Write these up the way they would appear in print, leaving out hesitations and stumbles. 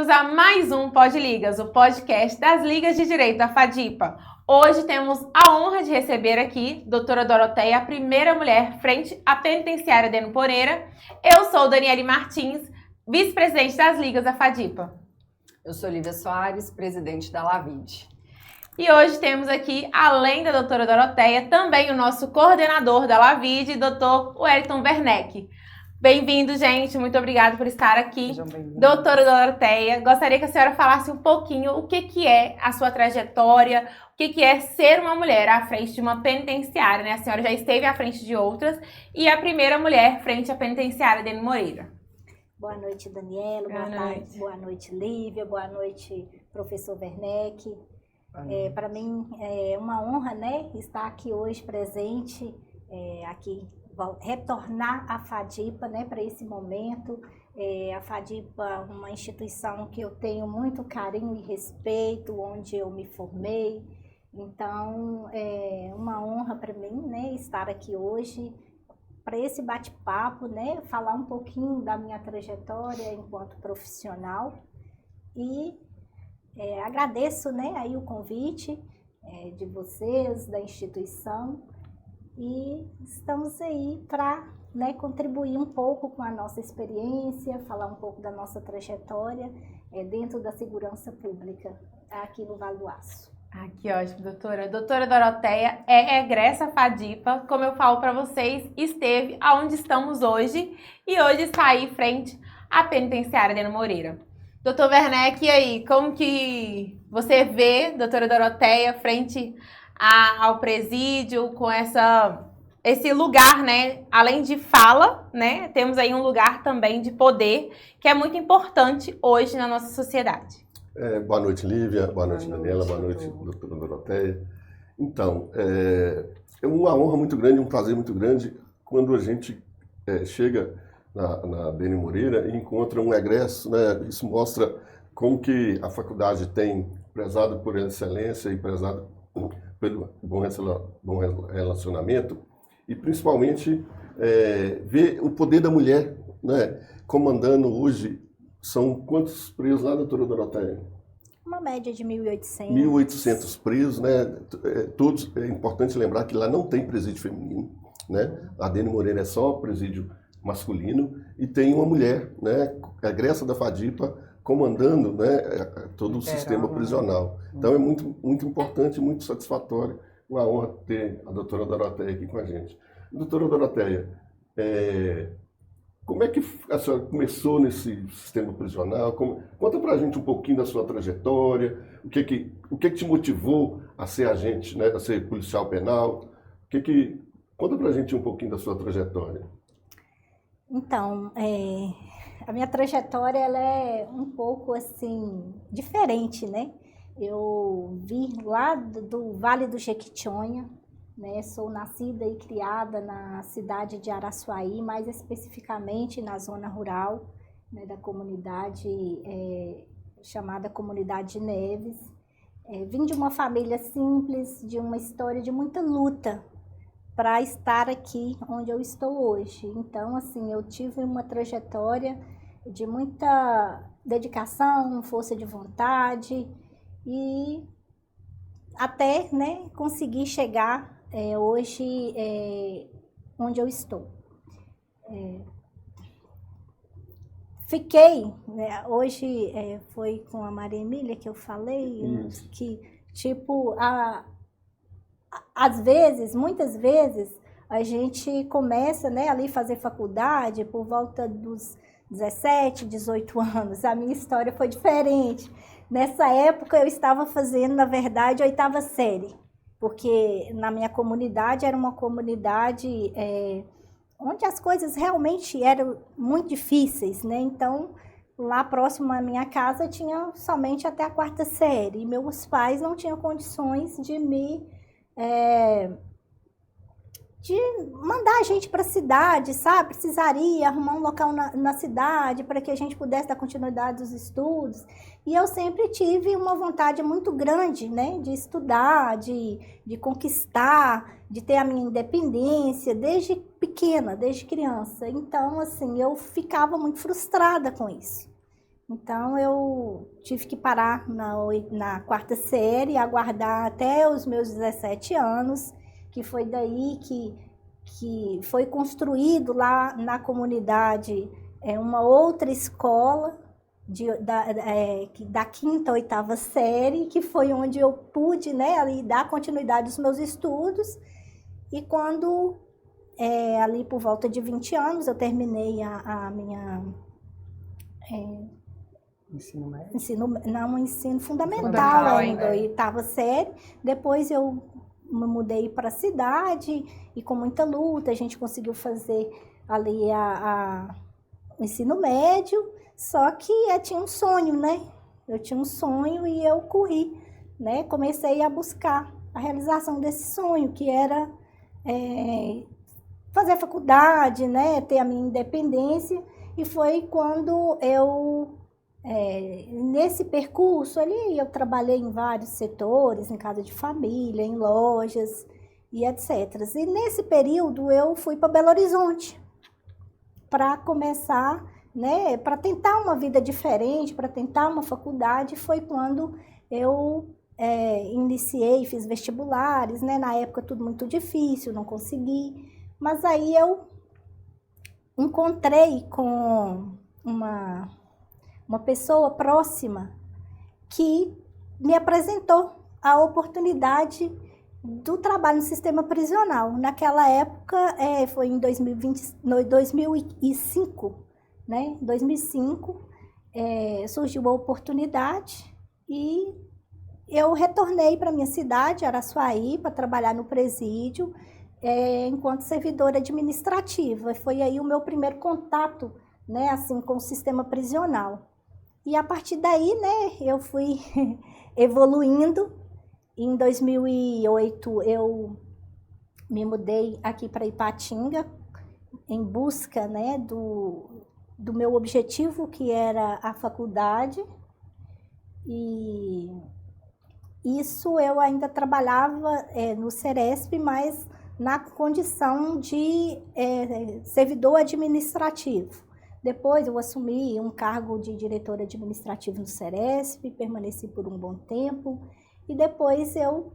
bem-vindos a mais um Pod Ligas, o podcast das Ligas de Direito da FADIPA. Hoje temos a honra de receber aqui a doutora Doroteia, a primeira mulher frente à penitenciária Deno Moreira. Eu sou Daniele Martins, vice-presidente das Ligas da FADIPA. Eu sou Lívia Soares, presidente da LAVID. E hoje temos aqui, além da doutora Doroteia, também o nosso coordenador da LAVID, doutor Wellington Werneck. Bem-vindo, gente. Muito obrigada por estar aqui. Doutora Doroteia, gostaria que a senhora falasse um pouquinho o que é a sua trajetória, o que é ser uma mulher à frente de uma penitenciária, né? A senhora já esteve à frente de outras e a primeira mulher frente à penitenciária Deno Moreira. Boa noite, Daniela. Boa noite, Lívia. Boa noite, professor Werneck. Para mim é uma honra, né, estar aqui hoje presente, retornar à FADIPA, né, para esse momento. A FADIPA é uma instituição que eu tenho muito carinho e respeito, onde eu me formei. Então, é uma honra para mim, né, estar aqui hoje para esse bate-papo, né, falar um pouquinho da minha trajetória enquanto profissional. E agradeço, né, aí o convite de vocês, da instituição, e estamos aí para, né, contribuir um pouco com a nossa experiência, falar um pouco da nossa trajetória dentro da segurança pública aqui no Vale do Aço. Que ótimo, doutora. Doutora Doroteia é egressa FADIPA, como eu falo para vocês, esteve aonde estamos hoje e hoje está aí frente à penitenciária Deno Moreira. Doutor Werneck, e aí, como que você vê, doutora Doroteia, frente ao presídio, com esse lugar, né? Além de fala, né? Temos aí um lugar também de poder, que é muito importante hoje na nossa sociedade. Boa noite, Lívia. Boa noite, Daniela. Boa noite, doutora Doroteia. Então, é uma honra muito grande, um prazer muito grande quando a gente chega na Deno Moreira e encontra um egresso, né? Isso mostra como que a faculdade tem prezado por excelência e prezado pelo bom relacionamento e principalmente ver o poder da mulher, né? Comandando hoje. São quantos presos lá, doutora Doroteia? Uma média de 1.800. 1.800 presos, né? Todos, é importante lembrar que lá não tem presídio feminino, né? A Deno Moreira é só presídio masculino e tem uma mulher, né, egressa da FADIPA, comandando, né, todo o sistema prisional. Então é muito, muito importante, muito satisfatório, uma honra ter a doutora Doroteia aqui com a gente. Doutora Doroteia, como é que a senhora começou nesse sistema prisional? Conta pra gente um pouquinho da sua trajetória, o que te motivou a ser agente, né, a ser policial penal? Conta pra gente um pouquinho da sua trajetória. Então, a minha trajetória ela é um pouco assim diferente, né? Eu vim lá do Vale do Jequitinhonha, né? Sou nascida e criada na cidade de Araçuaí, mais especificamente na zona rural, né, da comunidade chamada Comunidade de Neves. Vim de uma família simples, de uma história de muita luta para estar aqui onde eu estou hoje. Então, assim, eu tive uma trajetória de muita dedicação, força de vontade e até, né, conseguir chegar hoje onde eu estou. Fiquei, né, hoje foi com a Maria Emília que eu falei, que tipo, às vezes, muitas vezes, a gente começa, né, ali fazer faculdade por volta dos 17, 18 anos. A minha história foi diferente. Nessa época eu estava fazendo, na verdade, a 8ª série, porque na minha comunidade era uma comunidade onde as coisas realmente eram muito difíceis, né? Então, lá próximo à minha casa tinha somente até a 4ª série, e meus pais não tinham condições de de mandar a gente para a cidade, sabe? Precisaria arrumar um local na cidade para que a gente pudesse dar continuidade aos estudos. E eu sempre tive uma vontade muito grande, né? De estudar, de conquistar, de ter a minha independência desde pequena, desde criança. Então, assim, eu ficava muito frustrada com isso. Então, eu tive que parar na quarta série, aguardar até os meus 17 anos, que foi daí que foi construído lá na comunidade uma outra escola da quinta a oitava série, que foi onde eu pude, né, ali, dar continuidade aos meus estudos. E quando, ali por volta de 20 anos, eu terminei a minha... Ensino médio? Ensino fundamental ainda, oitava série. Depois eu me mudei para a cidade e com muita luta a gente conseguiu fazer ali o ensino médio, só que eu tinha um sonho, né? Eu tinha um sonho e eu corri, né? Comecei a buscar a realização desse sonho, que era fazer faculdade, né? Ter a minha independência. E foi quando eu, nesse percurso ali, eu trabalhei em vários setores, em casa de família, em lojas e etc. E nesse período eu fui para Belo Horizonte para começar, né, para tentar uma vida diferente, para tentar uma faculdade. Foi quando eu iniciei, fiz vestibulares, né? Na época tudo muito difícil, não consegui. Mas aí eu encontrei com uma pessoa próxima que me apresentou a oportunidade do trabalho no sistema prisional. Naquela época, foi em 2005, né? Em 2005, surgiu a oportunidade e eu retornei para minha cidade, Araçuaí, para trabalhar no presídio, enquanto servidora administrativa. Foi aí o meu primeiro contato, né, assim, com o sistema prisional. E a partir daí, né, eu fui evoluindo. Em 2008, eu me mudei aqui para Ipatinga, em busca, né, do meu objetivo, que era a faculdade. E isso eu ainda trabalhava no Ceresp, mas na condição de servidor administrativo. Depois eu assumi um cargo de diretora administrativa no Ceresp, permaneci por um bom tempo, e depois eu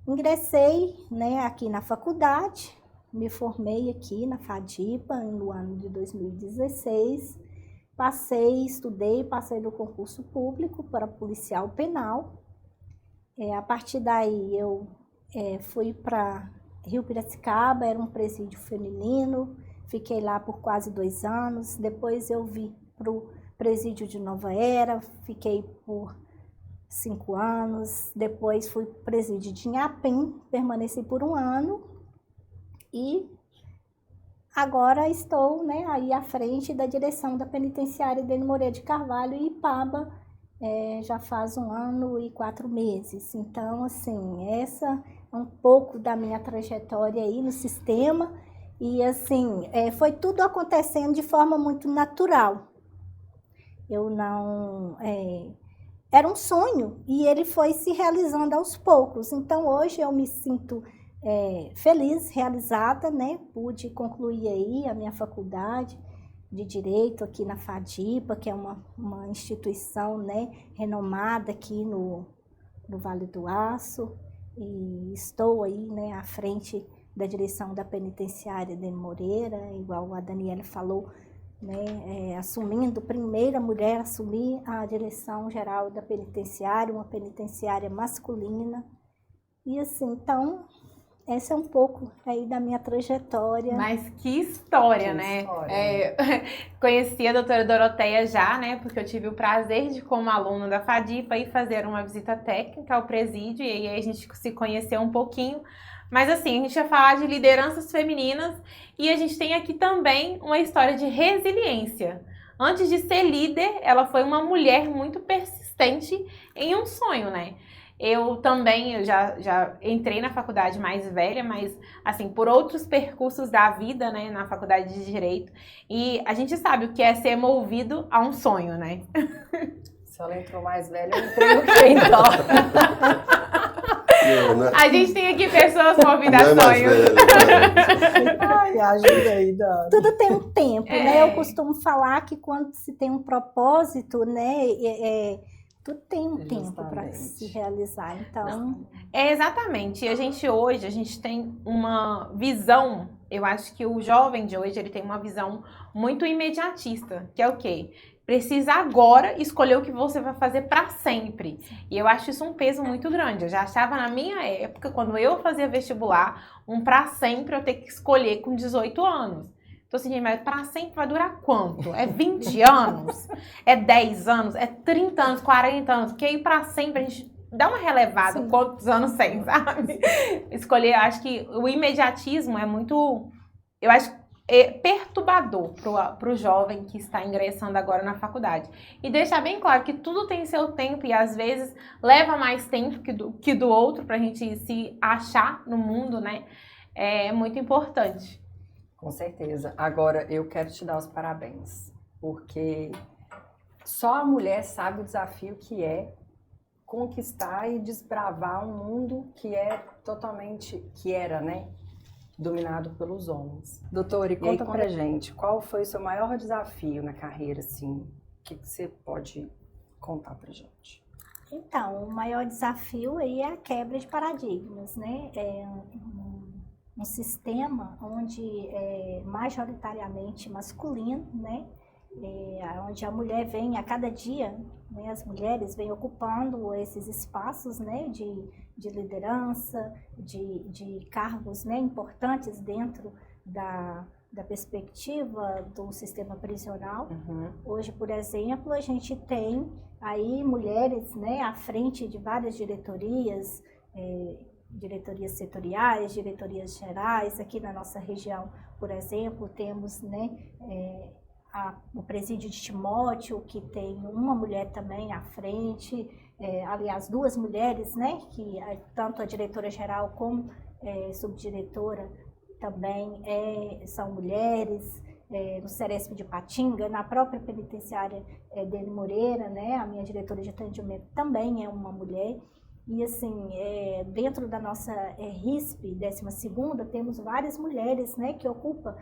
ingressei, né, aqui na faculdade, me formei aqui na FADIPA no ano de 2016, passei no concurso público para policial penal. A partir daí eu fui para Rio Piracicaba, era um presídio feminino, fiquei lá por quase 2 anos. Depois eu vim para o presídio de Nova Era, fiquei por 5 anos. Depois fui para o presídio de Inhapim, permaneci por 1 ano. E agora estou, né, aí à frente da direção da penitenciária Edenio Moreira de Carvalho e Ipaba, já faz 1 ano e 4 meses. Então, assim, essa é um pouco da minha trajetória aí no sistema. E, assim, foi tudo acontecendo de forma muito natural. Eu não... era um sonho e ele foi se realizando aos poucos. Então, hoje eu me sinto feliz, realizada, né? Pude concluir aí a minha faculdade de Direito aqui na FADIPA, que é uma instituição, né, renomada aqui no Vale do Aço. E estou aí, né, à frente da direção da penitenciária Edenio Moreira, igual a Daniela falou, né, assumindo, primeira mulher a assumir a direção geral da penitenciária, uma penitenciária masculina. E assim, então, essa é um pouco aí da minha trajetória. Mas que história, né? Conheci a doutora Doroteia já, né? Porque eu tive o prazer de, como aluna da FADIPA, ir fazer uma visita técnica ao presídio, e aí a gente se conheceu um pouquinho. Mas assim, a gente ia falar de lideranças femininas e a gente tem aqui também uma história de resiliência. Antes de ser líder, ela foi uma mulher muito persistente em um sonho, né? Eu já entrei na faculdade mais velha, mas assim, por outros percursos da vida, né, na faculdade de Direito. E a gente sabe o que é ser movido a um sonho, né? Se ela entrou mais velha, eu entrei no quê, então? A gente tem aqui pessoas movidas a sonhos. ajuda aí, Dani. Tudo tem um tempo, né? Eu costumo falar que quando se tem um propósito, né? Tudo tem um tempo para se realizar. Então, Exatamente. E hoje, a gente tem uma visão, eu acho que o jovem de hoje, ele tem uma visão muito imediatista, que é o quê? Precisa agora escolher o que você vai fazer para sempre. E eu acho isso um peso muito grande. Eu já achava na minha época, quando eu fazia vestibular, para sempre eu ter que escolher com 18 anos. Então assim, mas para sempre vai durar quanto? É 20 anos? É 10 anos? É 30 anos? 40 anos? Porque aí para sempre a gente dá uma relevada. Sim. Quantos anos sem, sabe? Escolher, eu acho que o imediatismo é muito... Eu acho perturbador para o jovem que está ingressando agora na faculdade. E deixar bem claro que tudo tem seu tempo e às vezes leva mais tempo que do outro para a gente se achar no mundo, né? É muito importante. Com certeza. Agora, eu quero te dar os parabéns, porque só a mulher sabe o desafio que é conquistar e desbravar um mundo que era, né? Dominado pelos homens. Doutora, e conta pra gente, qual foi o seu maior desafio na carreira, assim? O que você pode contar pra gente? Então, o maior desafio aí é a quebra de paradigmas, né? É um sistema onde é majoritariamente masculino, né? Onde a mulher vem a cada dia, né? As mulheres vêm ocupando esses espaços, né? De liderança, de cargos, né, importantes dentro da perspectiva do sistema prisional. Uhum. Hoje, por exemplo, a gente tem aí mulheres, né, à frente de várias diretorias, diretorias setoriais, diretorias gerais. Aqui na nossa região, por exemplo, temos, né, o presídio de Timóteo, que tem uma mulher também à frente, aliás, duas mulheres, né, que tanto a diretora-geral como subdiretora também são mulheres. No Ceresp de Patinga, na própria penitenciária Dene Moreira, né, a minha diretora de atendimento também é uma mulher. E assim, dentro da nossa RISP, 12ª, temos várias mulheres, né, que ocupam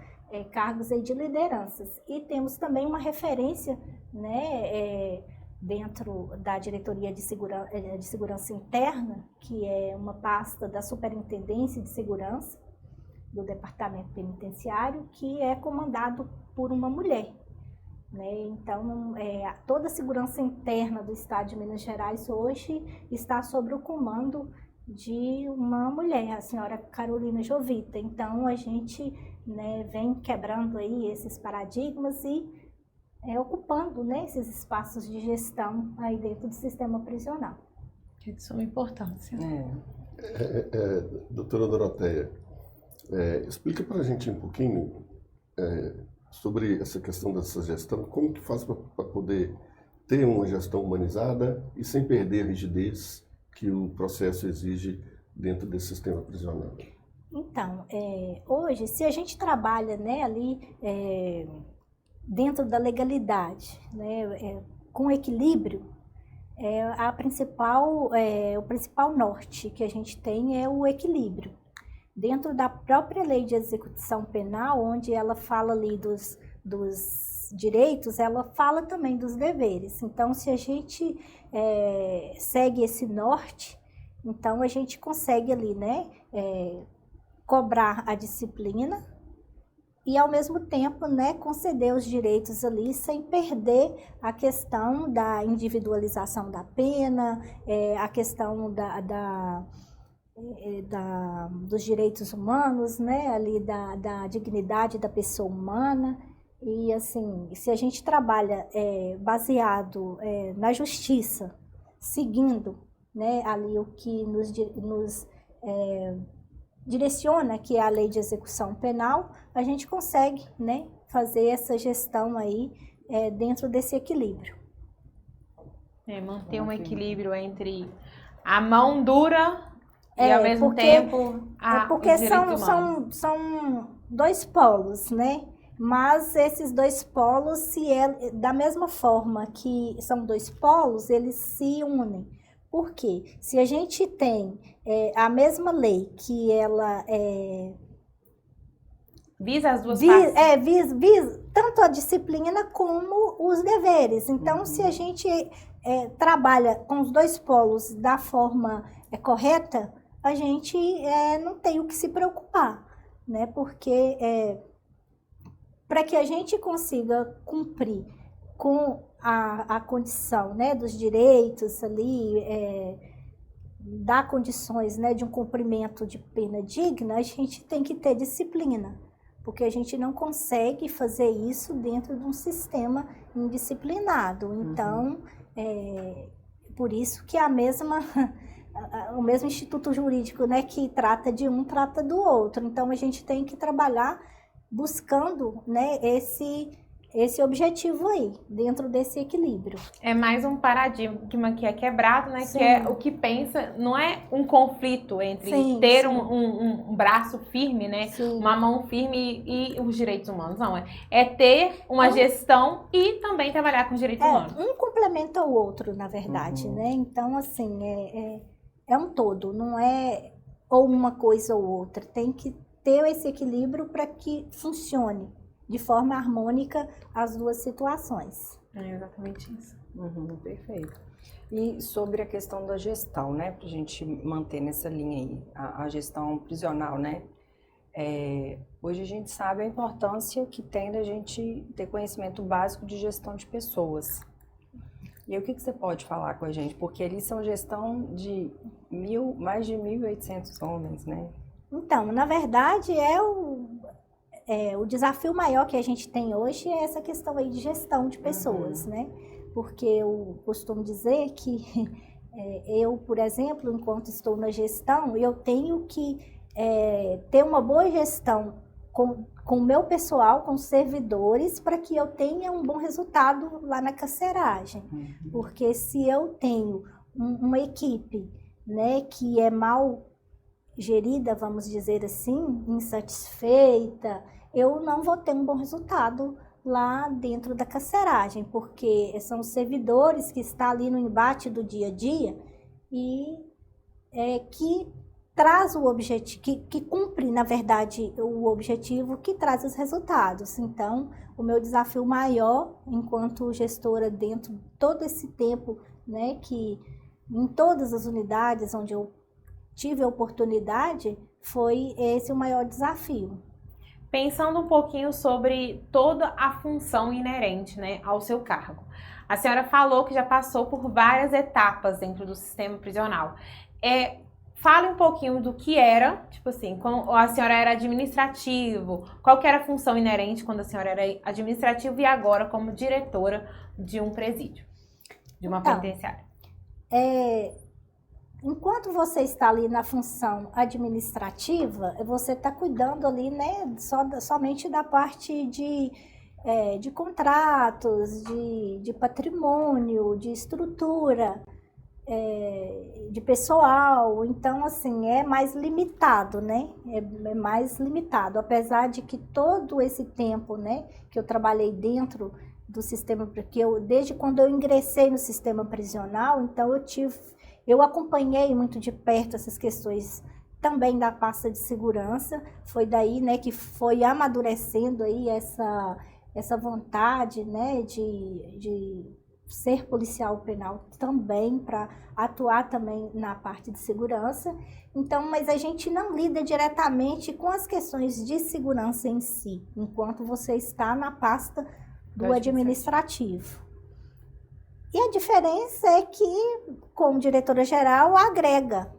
cargos aí de lideranças. E temos também uma referência, né, dentro da Diretoria de Segurança Interna, que é uma pasta da Superintendência de Segurança do Departamento Penitenciário, que é comandado por uma mulher. Né? Então, toda a segurança interna do Estado de Minas Gerais hoje está sob o comando de uma mulher, a senhora Carolina Jovita. Então, a gente, né, vem quebrando aí esses paradigmas e ocupando, né, esses espaços de gestão aí dentro do sistema prisional. De suma importância. Doutora Doroteia, explica para a gente um pouquinho sobre essa questão dessa gestão, como que faz para poder ter uma gestão humanizada e sem perder a rigidez que o processo exige dentro desse sistema prisional? Então, hoje, se a gente trabalha, né, ali dentro da legalidade, né, com equilíbrio, o principal norte que a gente tem é o equilíbrio. Dentro da própria lei de execução penal, onde ela fala ali dos direitos, ela fala também dos deveres. Então, se a gente segue esse norte, então a gente consegue ali, né, cobrar a disciplina e, ao mesmo tempo, né, conceder os direitos ali sem perder a questão da individualização da pena, a questão dos direitos humanos, né, ali da dignidade da pessoa humana. E assim, se a gente trabalha baseado na justiça, seguindo, né, ali o que nos direciona, que é a lei de execução penal, a gente consegue, né, fazer essa gestão aí dentro desse equilíbrio. Manter um equilíbrio entre a mão dura e ao mesmo tempo porque são dois polos, né? Mas esses dois polos, da mesma forma que são dois polos, eles se unem. Por quê? Se a gente tem a mesma lei que ela Visa as duas partes? Visa tanto a disciplina como os deveres. Então, se a gente trabalha com os dois polos da forma correta, a gente não tem o que se preocupar, né? Porque para que a gente consiga cumprir com a condição, né, dos direitos ali, dar condições, né, de um cumprimento de pena digna, a gente tem que ter disciplina, porque a gente não consegue fazer isso dentro de um sistema indisciplinado. Então, por isso que o mesmo instituto jurídico, né, que trata de um, trata do outro. Então, a gente tem que trabalhar buscando, né, esse objetivo aí, dentro desse equilíbrio. É mais um paradigma que é quebrado, né? Sim. Que é o que pensa, não é um conflito entre ter um braço firme, né? Sim. Uma mão firme e os direitos humanos, não. É ter uma gestão e também trabalhar com os direitos humanos. Um complementa o outro, na verdade, né? Então, assim, é um todo, não é ou uma coisa ou outra. Tem que ter esse equilíbrio para que funcione de forma harmônica as duas situações. É exatamente isso. Perfeito. E sobre a questão da gestão, né, para a gente manter nessa linha aí, a gestão prisional, né, hoje a gente sabe a importância que tem da gente ter conhecimento básico de gestão de pessoas. E aí, o que você pode falar com a gente? Porque ali são gestão de mais de 1.800 homens, né? Então, na verdade, o desafio maior que a gente tem hoje é essa questão aí de gestão de pessoas, né? Porque eu costumo dizer que eu, por exemplo, enquanto estou na gestão, eu tenho que ter uma boa gestão com o meu pessoal, com os servidores, para que eu tenha um bom resultado lá na carceragem. Porque se eu tenho uma equipe, né, que é mal gerida, vamos dizer assim, insatisfeita, eu não vou ter um bom resultado lá dentro da carceragem, porque são os servidores que estão ali no embate do dia a dia e que traz o objetivo, que cumpre, na verdade, o objetivo que traz os resultados. Então, o meu desafio maior, enquanto gestora dentro de todo esse tempo, né, que em todas as unidades onde eu tive a oportunidade, foi esse o maior desafio. Pensando um pouquinho sobre toda a função inerente, né, ao seu cargo. A senhora falou que já passou por várias etapas dentro do sistema prisional. Fale um pouquinho do que era, tipo assim, quando a senhora era administrativo, qual que era a função inerente quando a senhora era administrativa e agora como diretora de um presídio, de uma penitenciária. Enquanto você está ali na função administrativa, você está cuidando ali, né, somente da parte de contratos, de patrimônio, de estrutura, de pessoal. Então, assim, é mais limitado, né? É mais limitado, apesar de que todo esse tempo, né, que eu trabalhei dentro do sistema, porque desde quando eu ingressei no sistema prisional, então eu acompanhei muito de perto essas questões também da pasta de segurança. Foi daí, né, que foi amadurecendo aí essa vontade, né, de ser policial penal também, para atuar também na parte de segurança. Então, mas a gente não lida diretamente com as questões de segurança em si, enquanto você está na pasta do administrativo. E a diferença é que, como diretora-geral, agrega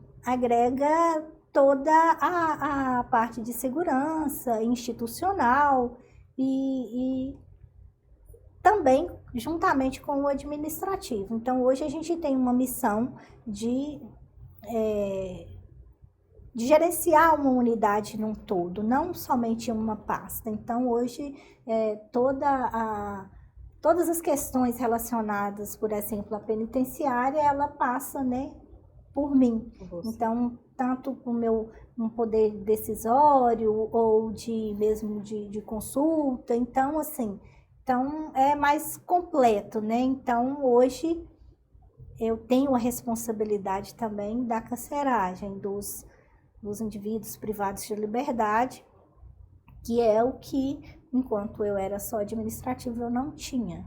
toda a parte de segurança institucional e também juntamente com o administrativo. Então, hoje a gente tem uma missão de gerenciar uma unidade num todo, não somente uma pasta. Então, hoje, todas as questões relacionadas, por exemplo, à penitenciária, ela passa, né, por mim. Então, tanto o meu poder decisório ou mesmo de consulta. Então, assim, é mais completo, né? Então, hoje, eu tenho a responsabilidade também da carceragem, dos indivíduos privados de liberdade, que é o que, enquanto eu era só administrativa, eu não tinha.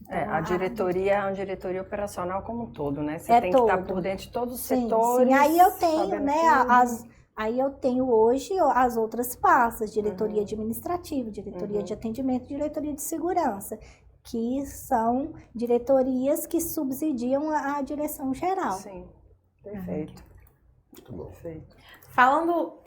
Então, A diretoria é uma diretoria operacional como um todo, né? Você É tem que estar todo. por dentro de todos os Sim, setores. sim. Aí eu tenho, sabendo né, tudo. aí eu tenho hoje as outras pastas, diretoria administrativa, diretoria de atendimento, diretoria de segurança, que são diretorias que subsidiam a direção geral. Sim, perfeito. Muito bom. Perfeito. Falando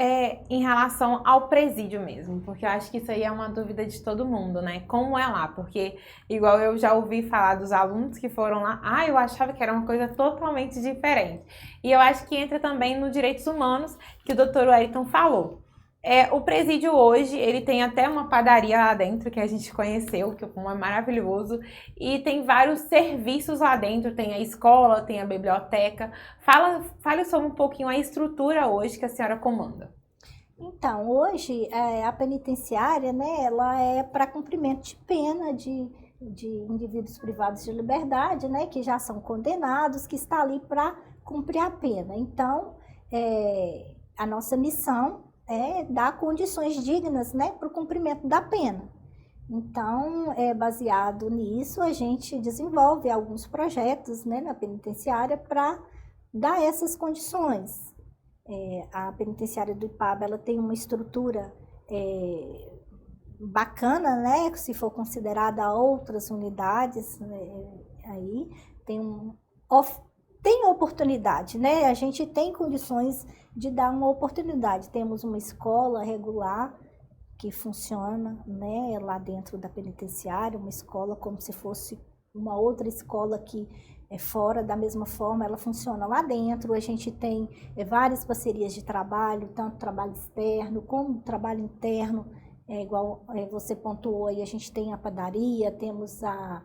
em relação ao presídio mesmo, porque eu acho que isso aí é uma dúvida de todo mundo, né? Como é lá? Porque, igual eu já ouvi falar dos alunos que foram lá, eu achava que era uma coisa totalmente diferente. E eu acho que entra também no direitos humanos, que o Dr. Wellington falou. O presídio hoje, ele tem até uma padaria lá dentro, que a gente conheceu, que é maravilhoso, e tem vários serviços lá dentro, tem a escola, tem a biblioteca. Fale sobre um pouquinho a estrutura hoje que a senhora comanda. Então, hoje, a penitenciária, né, ela é para cumprimento de pena de indivíduos privados de liberdade, né, que já são condenados, que está ali para cumprir a pena. Então, a nossa missão é dar condições dignas, né, para o cumprimento da pena. Então, baseado nisso, a gente desenvolve alguns projetos, né, na penitenciária para dar essas condições. A penitenciária do Ipaba, ela tem uma estrutura bacana, né, se for considerada outras unidades, né, aí tem oportunidade, né? A gente tem condições de dar uma oportunidade. Temos uma escola regular que funciona, né, lá dentro da penitenciária, uma escola como se fosse uma outra escola que é fora, da mesma forma, ela funciona lá dentro. A gente tem várias parcerias de trabalho, tanto trabalho externo como trabalho interno, igual você pontuou aí, a gente tem a padaria, temos a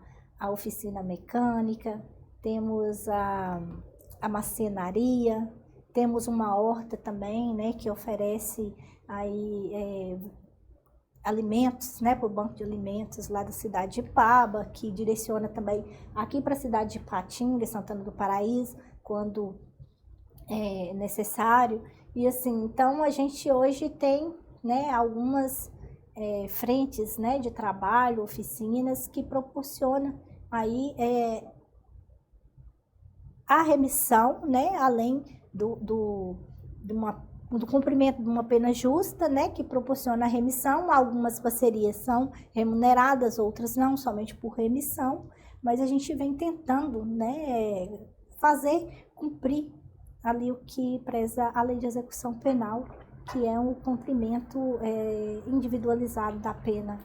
oficina mecânica, temos a marcenaria, temos uma horta também, né, que oferece aí alimentos, né, para o banco de alimentos lá da cidade de Ipaba, que direciona também aqui para a cidade de Patinga, Santana do Paraíso, quando é necessário. E assim, então a gente hoje tem, né, algumas frentes, né, de trabalho, oficinas que proporcionam aí a remissão, né, além do cumprimento de uma pena justa, né, que proporciona a remissão. Algumas parcerias são remuneradas, outras não, somente por remissão, mas a gente vem tentando, né, fazer cumprir ali o que preza a lei de execução penal, que é um cumprimento individualizado da pena,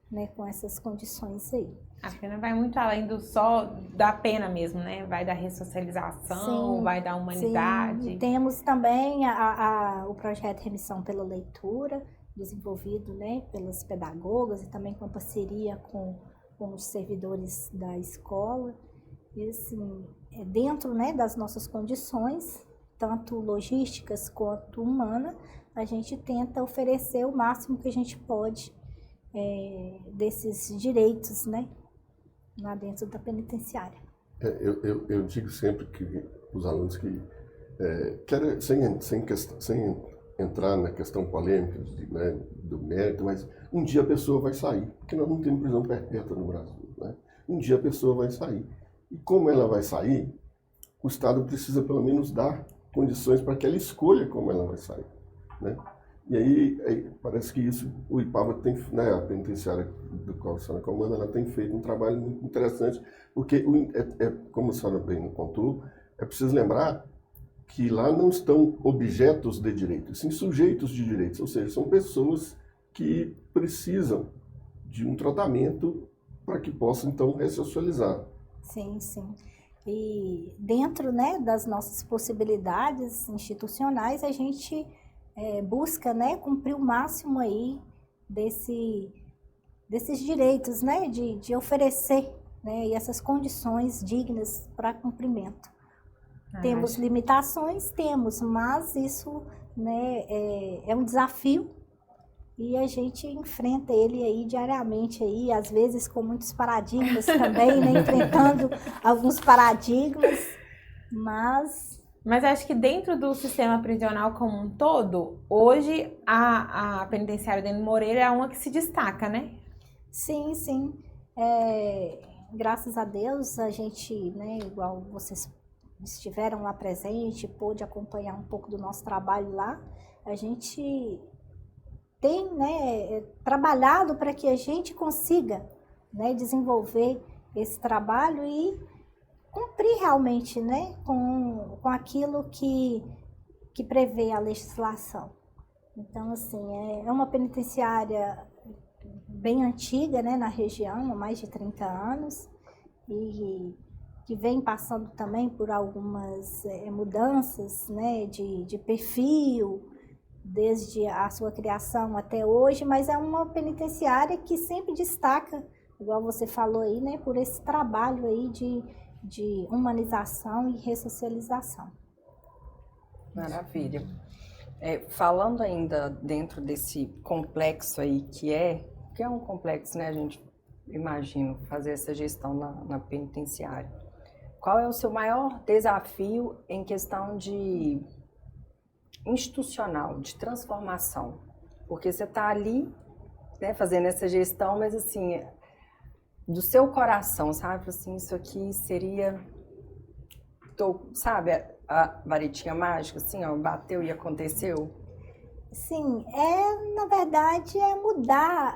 né, com essas condições aí. A pena vai muito além só da pena mesmo, né? Vai da ressocialização, Sim, vai da humanidade. Sim. E temos também o projeto Remissão pela Leitura, desenvolvido, né, pelas pedagogas e também com a parceria com os servidores da escola. E assim, dentro, né, das nossas condições, tanto logísticas quanto humanas, a gente tenta oferecer o máximo que a gente pode desses direitos, né, lá dentro da penitenciária. Eu digo sempre que os alunos que querem, sem entrar na questão polêmica, né, do mérito, mas um dia a pessoa vai sair, porque nós não temos prisão perpétua no Brasil, né? Um dia a pessoa vai sair. E como ela vai sair, o Estado precisa pelo menos dar condições para que ela escolha como ela vai sair, né? E aí parece que isso, o Ipaba tem, né, a penitenciária do qual a senhora comanda, ela tem feito um trabalho muito interessante, porque, como a senhora bem contou, é preciso lembrar que lá não estão objetos de direito, sim sujeitos de direitos, ou seja, são pessoas que precisam de um tratamento para que possam, então, ressocializar. Sim, sim. E dentro, né, das nossas possibilidades institucionais, a gente busca, né, cumprir o máximo aí desses direitos, né, de oferecer, né, e essas condições dignas para cumprimento. Temos limitações, mas isso, né, é um desafio e a gente enfrenta ele aí diariamente aí, às vezes com muitos paradigmas também, né, enfrentando alguns paradigmas, mas Mas acho que dentro do sistema prisional como um todo, hoje a penitenciária Deno Moreira é uma que se destaca, né? Sim, sim. Graças a Deus, a gente, né, igual vocês estiveram lá presente, pôde acompanhar um pouco do nosso trabalho lá, a gente tem, né, trabalhado para que a gente consiga, né, desenvolver esse trabalho e cumprir realmente, né, com aquilo que prevê a legislação. Então, assim, é uma penitenciária bem antiga, né, na região, há mais de 30 anos, e que vem passando também por algumas mudanças, né, de perfil, desde a sua criação até hoje, mas é uma penitenciária que sempre destaca, igual você falou aí, né, por esse trabalho aí de humanização e ressocialização. Maravilha. Falando ainda dentro desse complexo aí que é um complexo, né, a gente imagina fazer essa gestão na penitenciária. Qual é o seu maior desafio em questão de institucional, de transformação? Porque você está ali, né, fazendo essa gestão, mas assim, do seu coração, sabe? Assim, isso aqui seria, sabe, a varetinha mágica, assim, ó, bateu e aconteceu? Sim, na verdade, mudar,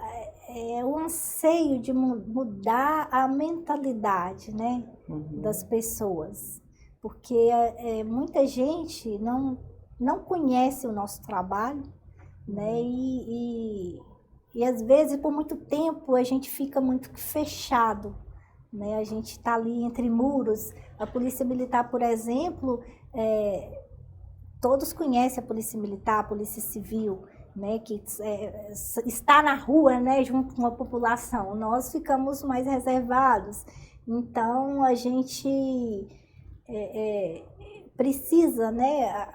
o anseio de mudar a mentalidade, né, das pessoas. Porque muita gente não conhece o nosso trabalho, né, e às vezes, por muito tempo, a gente fica muito fechado, né, a gente está ali entre muros. A Polícia Militar, por exemplo, todos conhecem a Polícia Militar, a Polícia Civil, né, que está na rua, né, junto com a população. Nós ficamos mais reservados. Então, a gente precisa, né,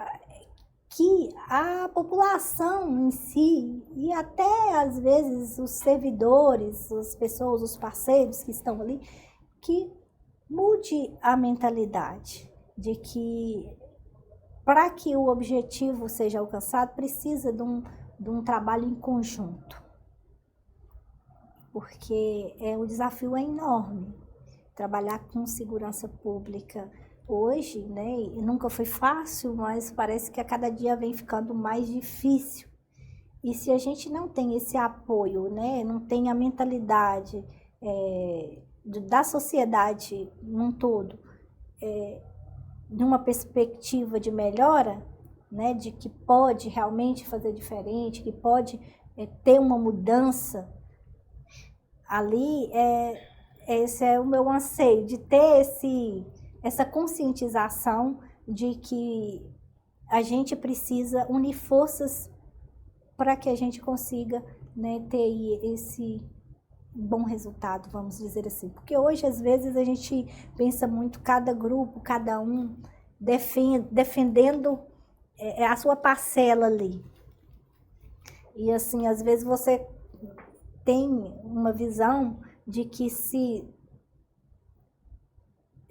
que a população em si, e até às vezes os servidores, as pessoas, os parceiros que estão ali, que mude a mentalidade de que para que o objetivo seja alcançado, precisa de um trabalho em conjunto. Porque o desafio é enorme. Trabalhar com segurança pública hoje, né, e nunca foi fácil, mas parece que a cada dia vem ficando mais difícil. E se a gente não tem esse apoio, né, não tem a mentalidade da sociedade num todo, numa perspectiva de melhora, né, de que pode realmente fazer diferente, que pode ter uma mudança, ali esse é o meu anseio, de ter essa conscientização de que a gente precisa unir forças para que a gente consiga, né, ter esse bom resultado, vamos dizer assim. Porque hoje, às vezes, a gente pensa muito, cada grupo, cada um defendendo a sua parcela ali. E assim, às vezes você tem uma visão de que se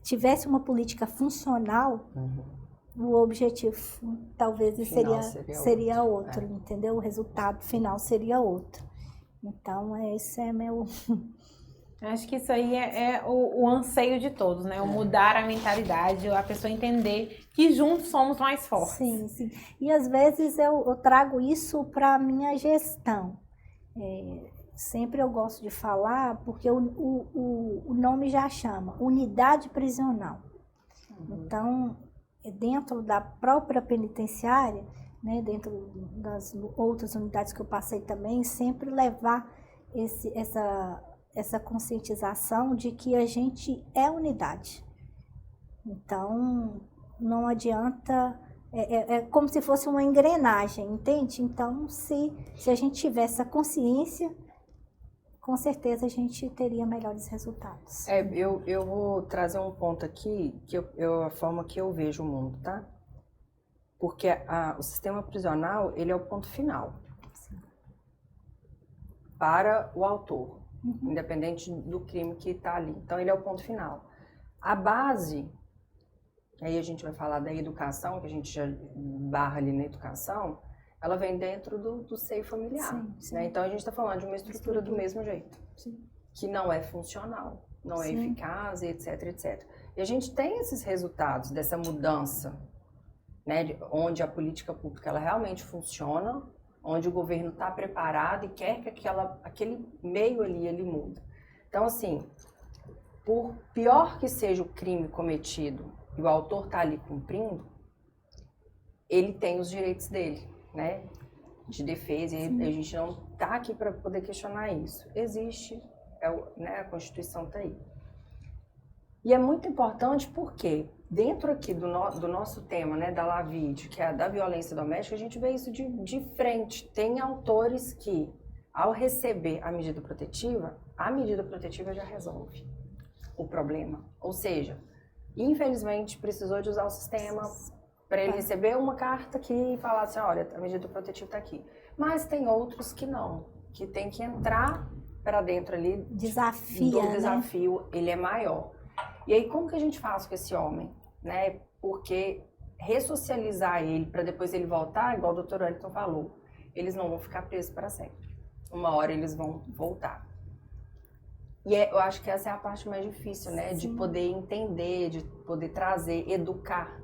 tivesse uma política funcional, o objetivo talvez seria outro, entendeu? O resultado final seria outro. Então, esse é meu... Acho que isso aí é o anseio de todos, né? O mudar a mentalidade, a pessoa entender que juntos somos mais fortes. Sim, sim. E às vezes eu trago isso para a minha gestão. Sempre eu gosto de falar, porque o nome já chama, unidade prisional. Então, dentro da própria penitenciária, né, dentro das outras unidades que eu passei também, sempre levar essa conscientização de que a gente é unidade. Então, não adianta, é como se fosse uma engrenagem, entende? Então, se a gente tiver essa consciência, com certeza a gente teria melhores resultados. Eu vou trazer um ponto aqui, que a forma que eu vejo o mundo, tá? Porque o sistema prisional, ele é o ponto final. Sim. Para o autor, independente do crime que está ali. Então, ele é o ponto final. A base aí a gente vai falar da educação, que a gente já barra ali na educação, ela vem dentro do seio familiar. Sim, sim. Né? Então a gente está falando de uma estrutura do mesmo jeito, Sim. que não é funcional, não é Sim. eficaz, etc, etc. E a gente tem esses resultados dessa mudança, né, onde a política pública ela realmente funciona, onde o governo está preparado e quer que aquele meio ali ele muda. Então, assim, por pior que seja o crime cometido e o autor está ali cumprindo, ele tem os direitos dele, né, de defesa, e a gente não está aqui para poder questionar isso. Existe, né, a Constituição está aí. E é muito importante porque dentro aqui do nosso tema, né, da LAVID, que é da violência doméstica, a gente vê isso de frente. Tem autores que, ao receber a medida protetiva já resolve o problema. Ou seja, infelizmente, precisou de usar o sistema para ele receber uma carta que falasse, olha, a medida protetiva está aqui. Mas tem outros que não, que tem que entrar para dentro ali Desafia, do desafio, né? Ele é maior. E aí, como que a gente faz com esse homem? Né? Porque ressocializar ele para depois ele voltar, igual o doutor Wellington falou, eles não vão ficar presos para sempre. Uma hora eles vão voltar. E eu acho que essa é a parte mais difícil, né? De poder entender, de poder trazer, educar.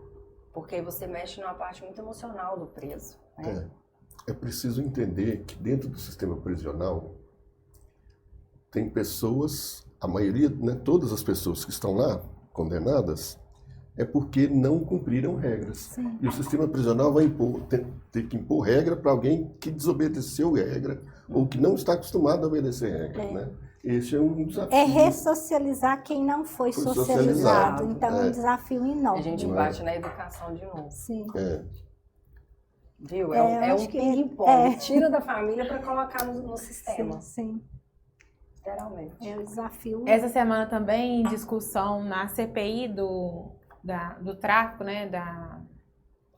Porque aí você mexe numa parte muito emocional do preso. Né? É preciso entender que dentro do sistema prisional tem pessoas, a maioria, né, todas as pessoas que estão lá condenadas, é porque não cumpriram regras. Sim. E o sistema prisional vai ter que impor regra para alguém que desobedeceu regra ou que não está acostumado a obedecer regra. Né? Esse é um desafio. É ressocializar quem não foi socializado. Então é um desafio enorme. A gente bate na educação de novo. Sim. Viu? É um ping-pong. Tira da família para colocar no sistema. Sim. Literalmente. É o desafio. Essa semana também, em discussão na CPI do tráfico, né,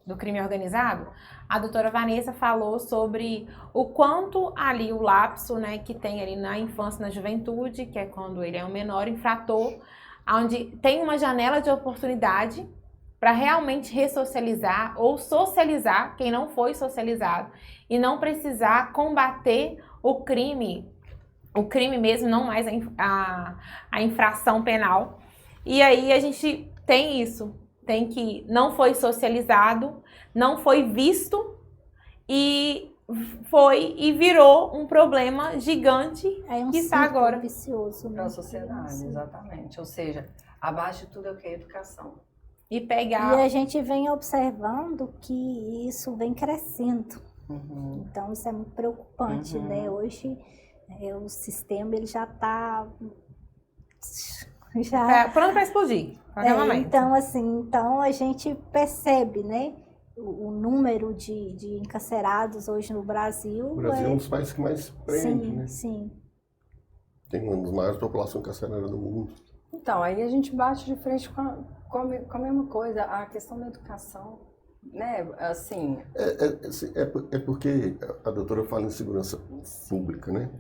do crime organizado, a doutora Vanessa falou sobre o quanto ali o lapso, né, que tem ali na infância e na juventude, que é quando ele é um menor infrator, onde tem uma janela de oportunidade para realmente ressocializar ou socializar quem não foi socializado e não precisar combater o crime mesmo, não mais a infração penal. E aí a gente tem isso, tem que não foi socializado, não foi visto e virou um problema gigante que está agora vicioso para a sociedade, exatamente. Ou seja, abaixo de tudo é o que é educação. E a gente vem observando que isso vem crescendo. Então isso é muito preocupante, né? Hoje o sistema ele já está pronto para explodir. Então assim, a gente percebe, né? O número de encarcerados hoje no Brasil. O Brasil é um dos países que mais prende, né? Sim. Tem uma das maiores populações carcerárias do mundo. Então, aí a gente bate de frente com a mesma coisa, a questão da educação, né? Assim... É porque a doutora fala em segurança pública, né?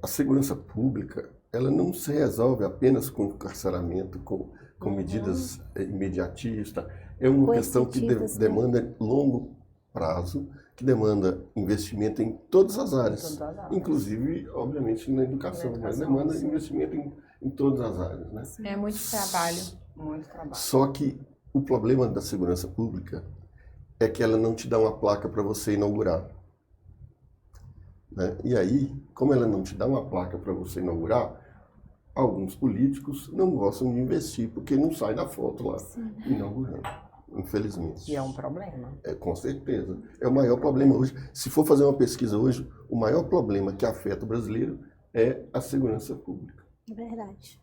A segurança pública, ela não se resolve apenas com encarceramento, com medidas imediatistas. É uma questão que demanda longo prazo, que demanda investimento em todas as áreas. Inclusive, obviamente, na educação, mas demanda investimento em todas as áreas. Né? É muito trabalho. Muito trabalho. Só que o problema da segurança pública é que ela não te dá uma placa para você inaugurar. Né? E aí, como ela não te dá uma placa para você inaugurar, alguns políticos não gostam de investir, porque não sai da foto lá, inaugurando, infelizmente. E é um problema. Com certeza. É o maior problema hoje. Se for fazer uma pesquisa hoje, o maior problema que afeta o brasileiro é a segurança pública. É verdade.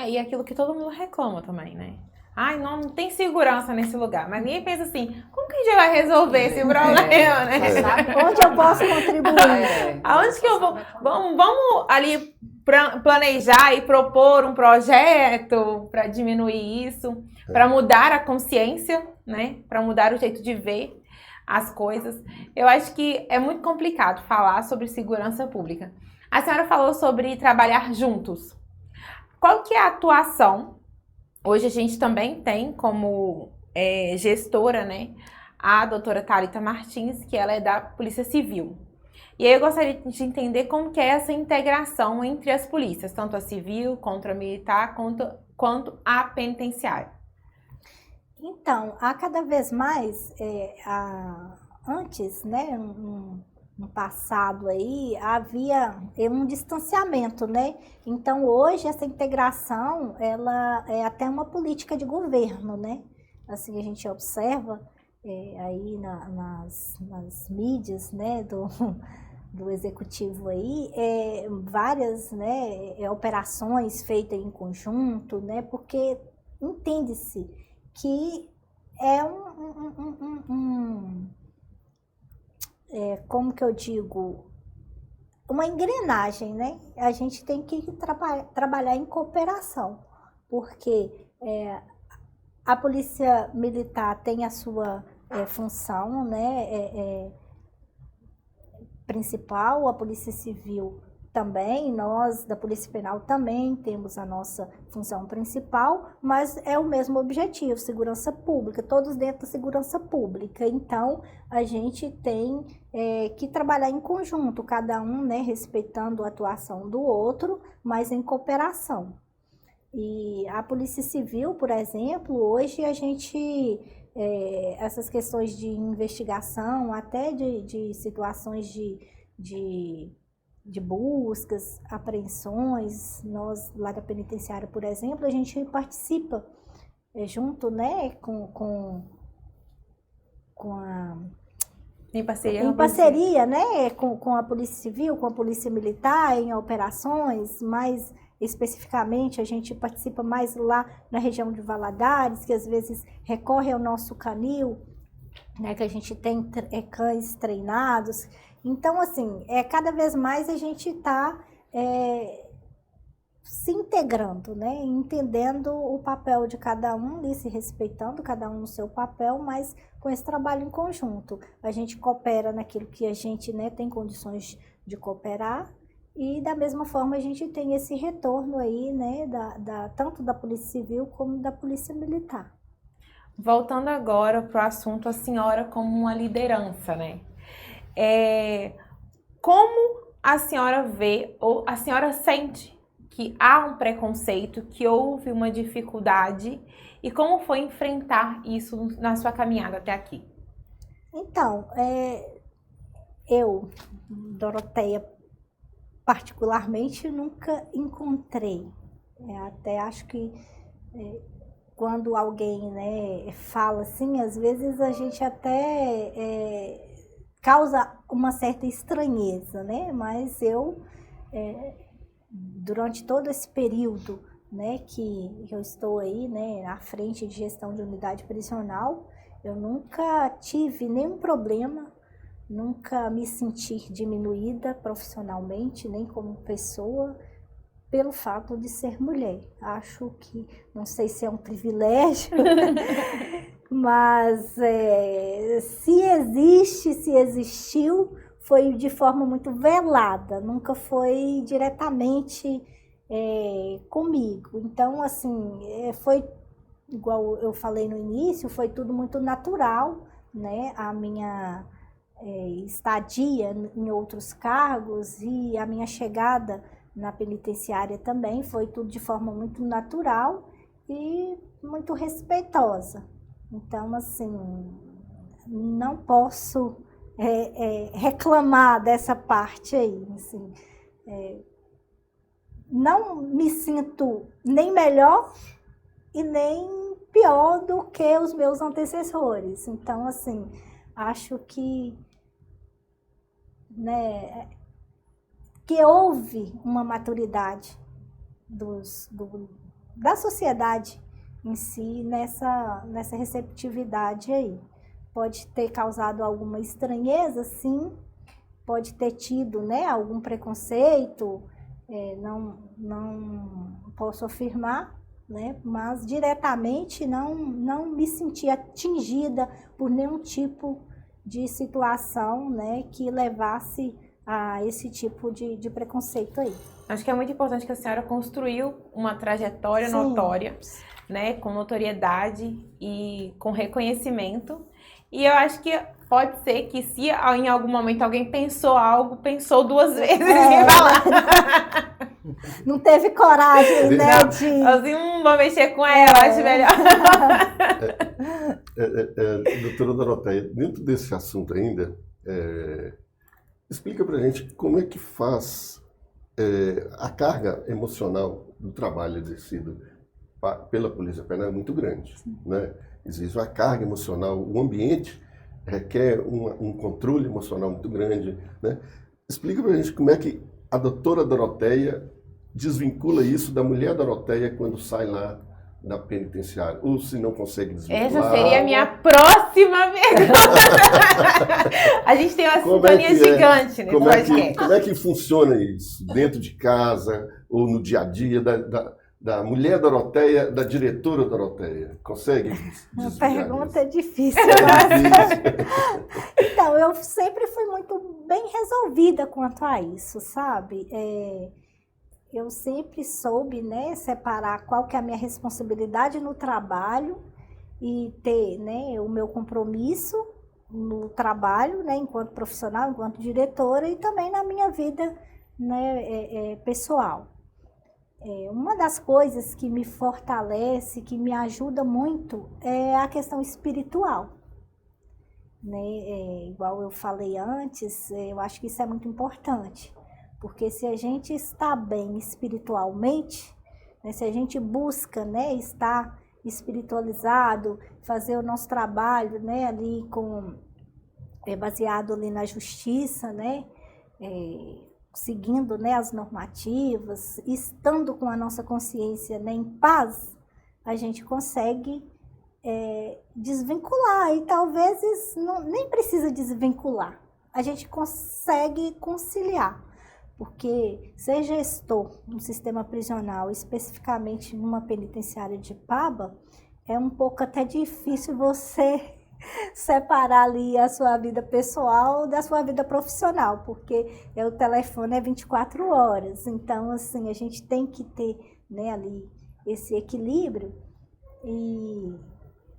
E aquilo que todo mundo reclama também, né? Ai, não tem segurança nesse lugar. Mas ninguém pensa assim, como que a gente vai resolver esse problema, né? Onde eu posso contribuir? Aonde que eu vou? Vamos ali planejar e propor um projeto para diminuir isso, para mudar a consciência, né? Para mudar o jeito de ver as coisas. Eu acho que é muito complicado falar sobre segurança pública. A senhora falou sobre trabalhar juntos. Qual que é a atuação Hoje a gente também tem como gestora, né, a doutora Thalita Martins, que ela é da Polícia Civil. E aí eu gostaria de entender como que é essa integração entre as polícias, tanto a civil, quanto a militar, quanto a penitenciária. Então, a cada vez mais, antes, né, no passado aí, havia um distanciamento, né? Então, hoje, essa integração, ela é até uma política de governo, né? Assim, a gente observa aí nas mídias, né, do executivo aí, várias, né, operações feitas em conjunto, né? Porque entende-se que é como que eu digo, uma engrenagem, né? A gente tem que trabalhar em cooperação, porque a polícia militar tem a sua função, né, principal, a polícia civil também, nós da Polícia Penal também temos a nossa função principal, mas é o mesmo objetivo, segurança pública, todos dentro da segurança pública. Então, a gente tem que trabalhar em conjunto, cada um, né, respeitando a atuação do outro, mas em cooperação. E a Polícia Civil, por exemplo, hoje a gente, essas questões de investigação, até de situações de buscas, apreensões, nós lá da penitenciária, por exemplo, a gente participa junto, né, com a... Em parceria, em parceria, né, com a Polícia Civil, com a Polícia Militar, em operações, mais especificamente a gente participa mais lá na região de Valadares, que às vezes recorre ao nosso canil, né, que a gente tem cães treinados. Então, assim, cada vez mais a gente está se integrando, né? Entendendo o papel de cada um e se respeitando, cada um no seu papel, mas com esse trabalho em conjunto. A gente coopera naquilo que a gente, né, tem condições de cooperar e, da mesma forma, a gente tem esse retorno aí, né, tanto da Polícia Civil como da Polícia Militar. Voltando agora para o assunto, a senhora como uma liderança, né? Como a senhora vê ou a senhora sente que há um preconceito, que houve uma dificuldade e como foi enfrentar isso na sua caminhada até aqui? Então, eu, Doroteia, particularmente, nunca encontrei. Até acho que quando alguém, né, fala assim, às vezes a gente até causa uma certa estranheza, né? Mas eu, durante todo esse período, né, que eu estou aí, né, à frente de gestão de unidade prisional, eu nunca tive nenhum problema, nunca me senti diminuída profissionalmente, nem como pessoa, pelo fato de ser mulher. Acho que, não sei se é um privilégio, mas se existiu, foi de forma muito velada, nunca foi diretamente comigo. Então, assim, foi, igual eu falei no início, foi tudo muito natural, né? A minha estadia em outros cargos e a minha chegada na penitenciária também foi tudo de forma muito natural e muito respeitosa. Então, assim, não posso reclamar dessa parte aí. Assim, não me sinto nem melhor e nem pior do que os meus antecessores. Então, assim, acho que, né, que houve uma maturidade da sociedade em si nessa receptividade aí. Pode ter causado alguma estranheza, sim, pode ter tido, né, algum preconceito, não posso afirmar, né, mas diretamente não me senti atingida por nenhum tipo de situação, né, que levasse a esse tipo de preconceito aí. Acho que é muito importante que a senhora construiu uma trajetória Sim. notória, né, com notoriedade e com reconhecimento. E eu acho que pode ser que se em algum momento alguém pensou duas vezes em falar. Não teve coragem, né, de... Assim, vou mexer com ela, acho melhor. Doutora Doroteia, dentro desse assunto ainda, explica pra gente como é que faz a carga emocional do trabalho exercido pela Polícia Penal é muito grande, né? Existe uma carga emocional, o ambiente requer um controle emocional muito grande, né? Explica pra gente como é que a doutora Doroteia desvincula isso da mulher Doroteia quando sai lá da penitenciária, ou se não consegue desvincular. Essa seria a minha próxima pergunta. A gente tem uma sintonia gigante nesse podcast. Como é que funciona isso dentro de casa ou no dia a dia da mulher Doroteia, da diretora Doroteia? Consegue A desviar pergunta isso? é difícil. Então, eu sempre fui muito bem resolvida quanto a isso, sabe? Eu sempre soube, né, separar qual que é a minha responsabilidade no trabalho e ter, né, o meu compromisso no trabalho, né, enquanto profissional, enquanto diretora e também na minha vida, né, pessoal. Uma das coisas que me fortalece, que me ajuda muito, é a questão espiritual. Né? Igual eu falei antes, eu acho que isso é muito importante. Porque se a gente está bem espiritualmente, né, se a gente busca, né, estar espiritualizado, fazer o nosso trabalho, né, ali baseado ali na justiça, né, seguindo, né, as normativas, estando com a nossa consciência, né, em paz, a gente consegue desvincular. E talvez nem precisa desvincular, a gente consegue conciliar. Porque ser gestor no sistema prisional, especificamente numa penitenciária de Paba, é um pouco até difícil você separar ali a sua vida pessoal da sua vida profissional, porque o telefone é 24 horas. Então, assim, a gente tem que ter, né, ali esse equilíbrio e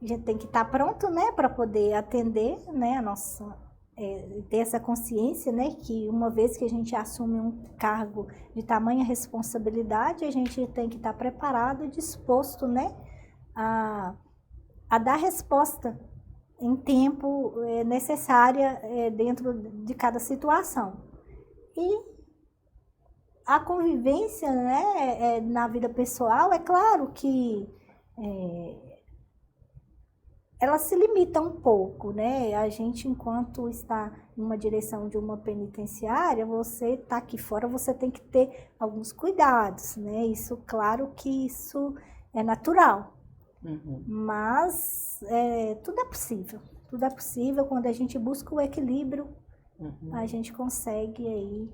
a gente tem que estar pronto, né, para poder atender, né, a nossa... ter essa consciência, né, que uma vez que a gente assume um cargo de tamanha responsabilidade, a gente tem que estar preparado e disposto, né, a dar resposta em tempo necessária dentro de cada situação. E a convivência, né, na vida pessoal, é claro que ela se limita um pouco, né? A gente, enquanto está numa direção de uma penitenciária, você está aqui fora, você tem que ter alguns cuidados, né? Isso, claro que isso é natural. Uhum. Mas tudo é possível. Tudo é possível quando a gente busca o equilíbrio, a gente consegue aí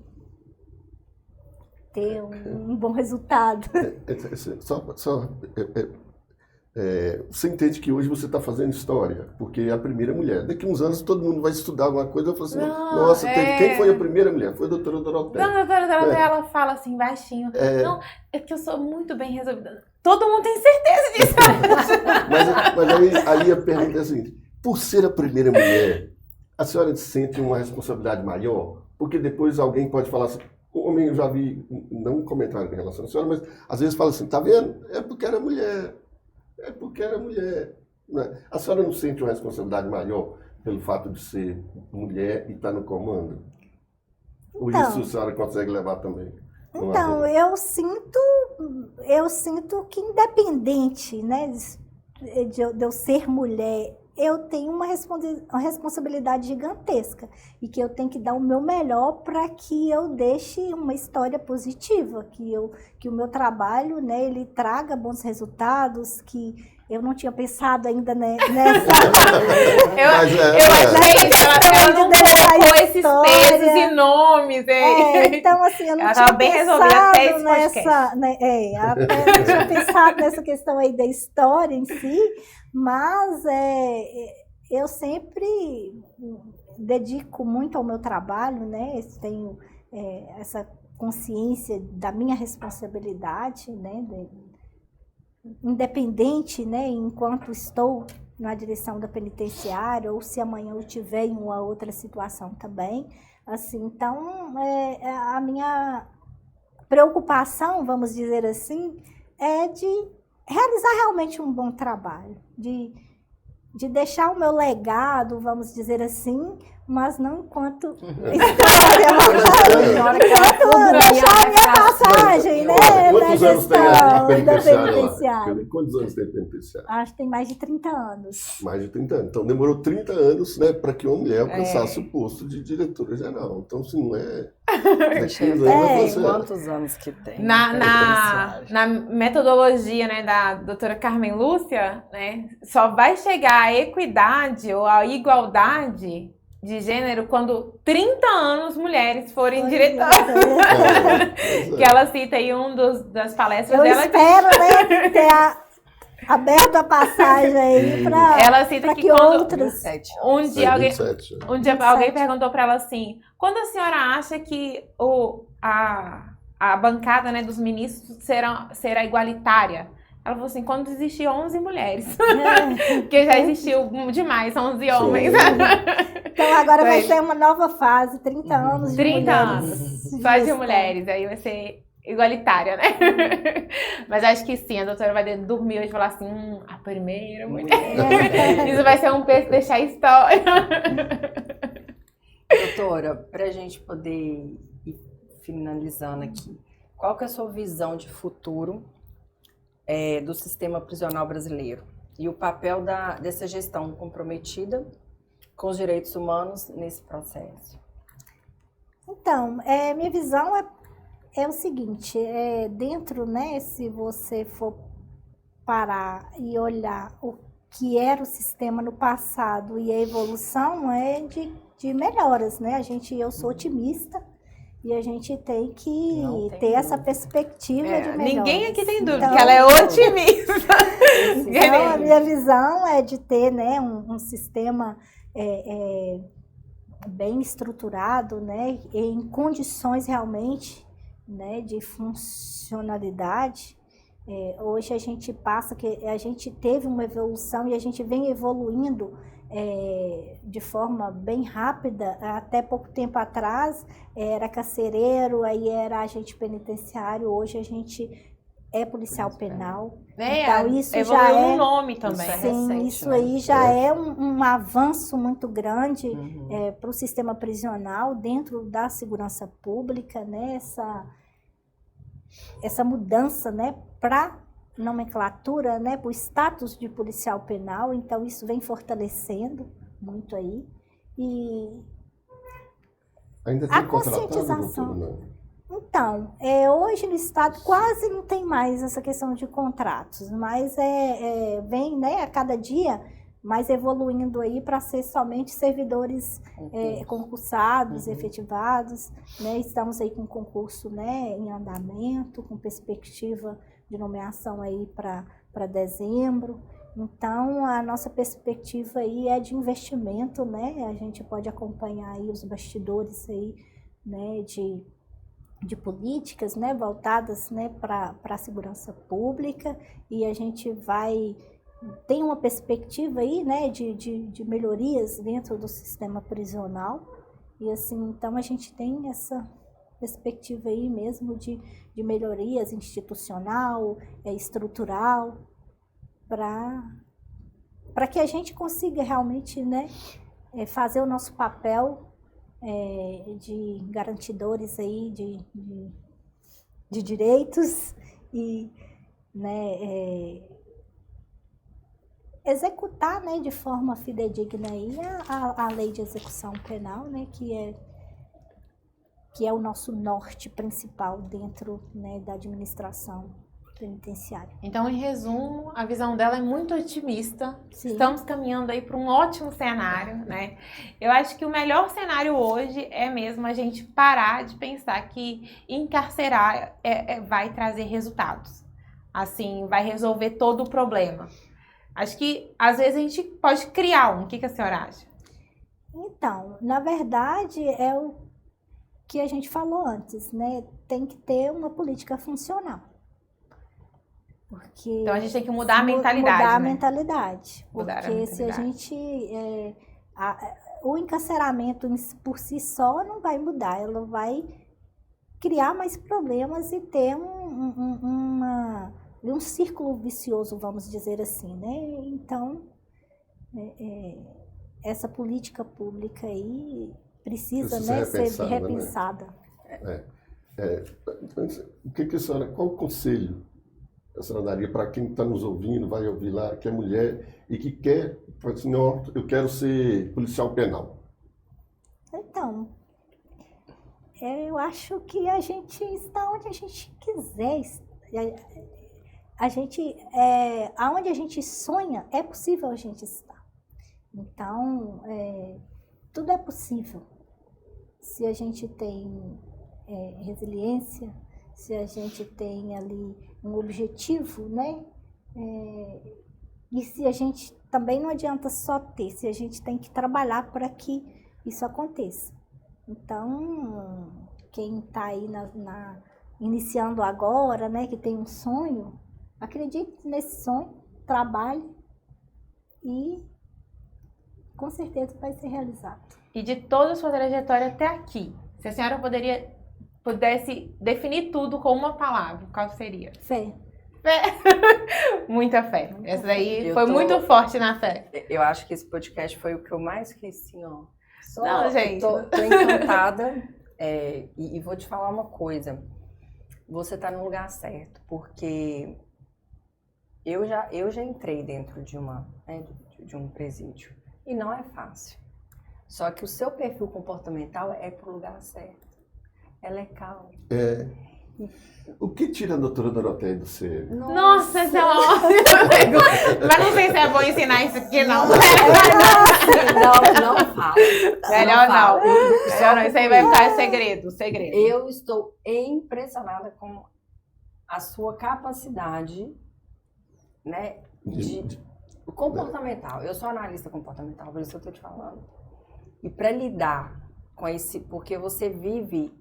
ter um bom resultado. Você entende que hoje você está fazendo história, porque é a primeira mulher. Daqui a uns anos todo mundo vai estudar alguma coisa e vai falar assim, nossa, quem foi a primeira mulher? Foi a doutora Doroteia. Não, a doutora Doroteia, ela fala assim, baixinho. Não, é que eu sou muito bem resolvida. Todo mundo tem certeza disso. mas aí a pergunta é a seguinte, por ser a primeira mulher, a senhora sente uma responsabilidade maior? Porque depois alguém pode falar assim, homem, eu já vi, não um comentário em relação à senhora, mas às vezes fala assim, tá vendo? É porque era mulher. É porque era mulher. Né? A senhora não sente uma responsabilidade maior pelo fato de ser mulher e estar no comando? Ou isso a senhora consegue levar também? Então, eu sinto que independente, né, de eu ser mulher, eu tenho uma responsabilidade gigantesca e que eu tenho que dar o meu melhor para que eu deixe uma história positiva, que o meu trabalho, né, ele traga bons resultados, que eu não tinha pensado ainda nessa... eu achei que ela não colocou esses pesos e nomes. Então, assim, eu não ela tinha bem resolvida até esse nessa... Né, eu não tinha pensado nessa questão aí da história em si, mas eu sempre dedico muito ao meu trabalho, né? Tenho essa consciência da minha responsabilidade, né? Independente, né? Enquanto estou na direção da penitenciária ou se amanhã eu tiver em uma outra situação também, assim, então a minha preocupação, vamos dizer assim, é de realizar realmente um bom trabalho, de deixar o meu legado, vamos dizer assim, mas não enquanto história, deixar a minha passagem, né? Quantos anos tem a penitenciária lá? Quantos anos tem a penitenciária? Acho que tem mais de 30 anos. Mais de 30 anos. Então demorou 30 anos, né, para que uma mulher alcançasse o posto de diretora-geral. Então, assim, não é... Quantos anos que tem? Na metodologia, né, da doutora Carmen Lúcia, né, só vai chegar à equidade ou à igualdade de gênero quando 30 anos mulheres forem diretoras. Que ela cita aí das palestras dela. Eu espero, né, ter aberto a passagem aí ela cita que outras... Um dia alguém perguntou para ela assim, quando a senhora acha que a bancada, né, dos ministros será igualitária? Ela falou assim, quando existir 11 mulheres. Porque já existiu demais, 11 homens. Então agora vai ser uma nova fase, 30 anos de 30 mulheres. anos, só de mulheres. Aí vai ser igualitária, né? Mas acho que sim, a doutora vai dormir hoje e falar assim, a primeira mulher. Isso vai ser um peso deixar a história. Doutora, para a gente poder ir finalizando aqui, qual que é a sua visão de futuro do sistema prisional brasileiro e o papel dessa gestão comprometida com os direitos humanos nesse processo? Então, minha visão é o seguinte, dentro, né, se você for parar e olhar o que era o sistema no passado e a evolução de melhoras, né? Eu sou otimista e a gente tem que ter essa perspectiva de melhoras. Ninguém aqui tem dúvida que ela é otimista. Então, a minha visão é de ter, né, um sistema bem estruturado, né, em condições realmente, né, de funcionalidade. Hoje a gente a gente teve uma evolução e a gente vem evoluindo de forma bem rápida. Até pouco tempo atrás era carcereiro, aí era agente penitenciário, hoje a gente é policial penal. Então isso já um nome também. Sim, recente, isso né? aí já é um avanço muito grande para o sistema prisional dentro da segurança pública, né? Essa mudança, né, para nomenclatura, né, para o status de policial penal. Então isso vem fortalecendo muito aí. E ainda tem a conscientização. Doutora, não? Então, hoje no Estado quase não tem mais essa questão de contratos, mas vem, né, a cada dia mais evoluindo aí para ser somente servidores concursados, efetivados, né? Estamos aí com um concurso, né, em andamento, com perspectiva de nomeação aí para dezembro. Então, a nossa perspectiva aí é de investimento, né? A gente pode acompanhar aí os bastidores aí, né, de políticas, né, voltadas, né, para a segurança pública, e a gente tem uma perspectiva aí, né, de melhorias dentro do sistema prisional, e assim, então a gente tem essa perspectiva aí mesmo de melhorias institucional, estrutural, para que a gente consiga realmente, né, fazer o nosso papel de garantidores aí de direitos e, né, executar, né, de forma fidedigna aí a lei de execução penal, né, que é o nosso norte principal dentro, né, da administração penitenciária. Então, em resumo, a visão dela é muito otimista. Sim. Estamos caminhando aí para um ótimo cenário, né? Eu acho que o melhor cenário hoje é mesmo a gente parar de pensar que encarcerar vai trazer resultados. Assim, vai resolver todo o problema. Acho que, às vezes, a gente pode criar um. O que a senhora acha? Então, na verdade, é o que a gente falou antes, né? Tem que ter uma política funcional. Porque Então a gente tem que mudar a mentalidade, mudar a né? mentalidade. Mudar a Porque se a mentalidade. gente... o encarceramento por si só não vai mudar. Ela vai criar mais problemas e ter um círculo vicioso, vamos dizer assim, né? Então, essa política pública aí precisa, né, ser repensada. O que a senhora, qual o conselho a senhora daria para quem está nos ouvindo, vai ouvir lá, que é mulher e que quer, fala assim, não, eu quero ser policial penal? Então, eu acho que a gente está onde a gente quiser. Aonde a gente sonha, é possível a gente estar. Então, tudo é possível. Se a gente tem resiliência, se a gente tem ali um objetivo, né? E se a gente também não adianta só ter, se a gente tem que trabalhar para que isso aconteça. Então, quem está aí iniciando agora, né, que tem um sonho, acredite nesse sonho, trabalhe e com certeza vai ser realizado. E de toda a sua trajetória até aqui, se a senhora pudesse definir tudo com uma palavra, qual seria? Fé. Muita fé. Essa daí foi tô- muito forte na fé. Eu acho que esse podcast foi o que eu mais quis, assim, ó. Não, gente. Tô encantada. E vou te falar uma coisa. Você tá no lugar certo, porque eu já entrei dentro de um presídio. E não é fácil. Só que o seu perfil comportamental é pro lugar certo. Ela é calma. O que tira a doutora Doroteia do ser? Nossa, essa é uma ótima pergunta. Mas não sei se é bom ensinar isso aqui, não. Não fala. Melhor não. fala. Melhor não. Isso aí vai ficar segredo. Eu estou impressionada com a sua capacidade, né, de comportamental. Eu sou analista comportamental, por isso que eu estou te falando. E para lidar com esse, porque você vive,